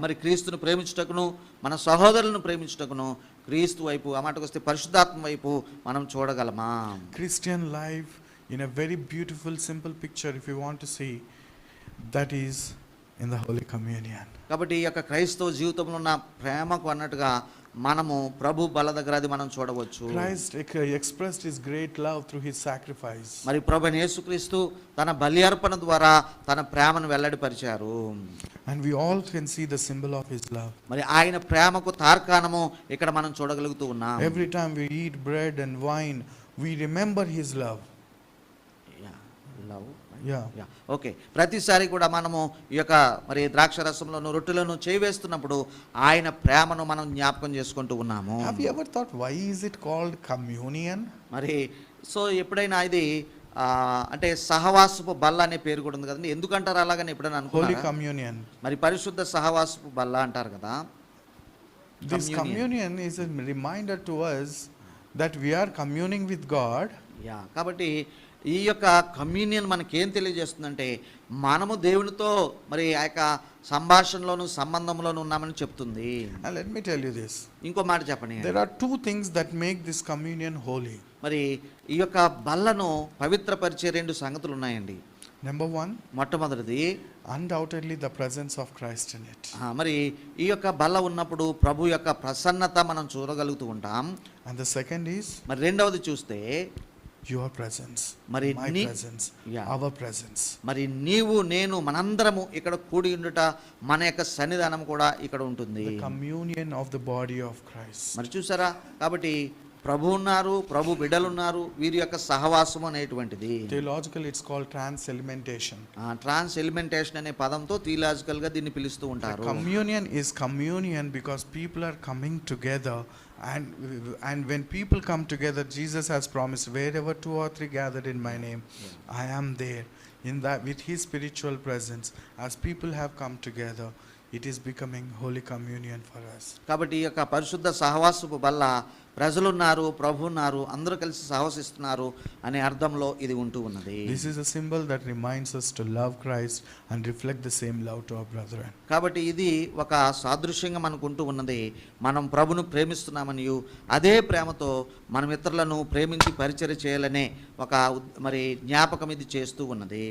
మరి క్రీస్తును ప్రేమించుటకును, మన సహోదరులను ప్రేమించుటకును క్రీస్తు వైపు, ఆ మాటకు వస్తే పరిశుద్ధాత్మ వైపు మనం చూడగలమా? Christian life in a very beautiful simple picture, if you want to see, that is in the Holy Communion. కాబట్టి ఈ యొక్క క్రైస్తవ జీవితంలో ఉన్న ప్రేమకు అన్నట్టుగా మనము ప్రభు బల దగ్గర అది మనం చూడవచ్చు. Christ expressed his great love through his sacrifice. మరి ప్రభు యేసుక్రీస్తు తన బలి అర్పణ ద్వారా తన ప్రేమను వెల్లడిపరిచారు. And we all can see the symbol of his love. మరి ఆయన ప్రేమకు తార్కాణము ఇక్కడ మనం చూడగలుగుతూ ఉన్నాం. Every time we eat bread and wine, we remember his love. Yeah. Okay, ప్రతిసారి కూడా మనము ఈ యొక్క మరి ద్రాక్ష రసంలోను రొట్టెలను చేవేస్తున్నప్పుడు ఆయన ప్రేమను మనం జ్ఞాపకం చేసుకుంటూ ఉన్నాము. Have you ever thought why is it called communion? మరి సో ఎప్పుడైనా ఇది అంటే సహవాసపు బల్ల అనే పేరు కూడా ఉంది కదండి, ఎందుకంటారు అలాగని ఎప్పుడైనా Holy అనుకున్నారా? Communion. మరి పరిశుద్ధ సహవాసపు బల్ల అంటారు కదా. This communion is a reminder to us that we are communing with God. కాబట్టి ఈ యొక్క కమ్యూనియన్ మనకేం తెలియజేస్తుందంటే మనము దేవునితో మరి ఆ యొక్క సంభాషణలోను సంబంధంలోను ఉన్నామని చెప్తుంది. And let me tell you this. ఇంకో మాట చెప్పండి. There are two things that make this communion holy. మరి ఈ యొక్క బల్లను పవిత్రపరిచే రెండు సంగతులు ఉన్నాయండి. Number one, మొట్టమొదటిది undoubtedly the presence of Christ in it. మరి ఈ యొక్క బల్ల ఉన్నప్పుడు ప్రభు యొక్క ప్రసన్నత మనం చూడగలుగుతూ ఉంటాం. And the second is మరి రెండవది చూస్తే your presence, మరి my presence, our presence. మరి నీవు నేను మనందరము ఇక్కడ కూడి ఉండుట, మన యొక్క సన్నిధానం కూడా ఇక్కడ ఉంటుంది. The communion of the body of Christ. మరి చూసారా, కాబట్టి ప్రభు ఉన్నారు, ప్రభు బిడ్డలు ఉన్నారు, వీరి యొక్క సహవాసం అనేటువంటిది. Theologically it's called trans-elementation. ట్రాన్స్ ఎలిమెంటేషన్ అనే పదంతో థియలాజికల్ గా దీన్ని పిలుస్తూ ఉంటారు. Communion is communion because people are coming together, and when people come together, Jesus has promised, wherever 2 or 3 gathered in my name, I am there. In that, with his spiritual presence, as people have come together, it is becoming Holy Communion for us. కాబట్టి ఈ యొక్క పరిశుద్ధ సహవాసపు వల్ల ప్రజలు ఉన్నారు, ప్రభు ఉన్నారు, అందరూ కలిసి సహవసిస్తున్నారు అనే అర్థంలో ఇది ఉంటూ ఉన్నది. This is a symbol that reminds us to love Christ and reflect the same love to our brethren. కాబట్టి ఇది ఒక సాదృశ్యంగా మనకు ఉంటూ ఉన్నది. మనం ప్రభును ప్రేమిస్తున్నామనియు అదే ప్రేమతో మనం ఇతరులను ప్రేమించి పరిచర్య చేయాలనే ఒక మరి జ్ఞాపకం ఇది చేస్తూ ఉన్నది.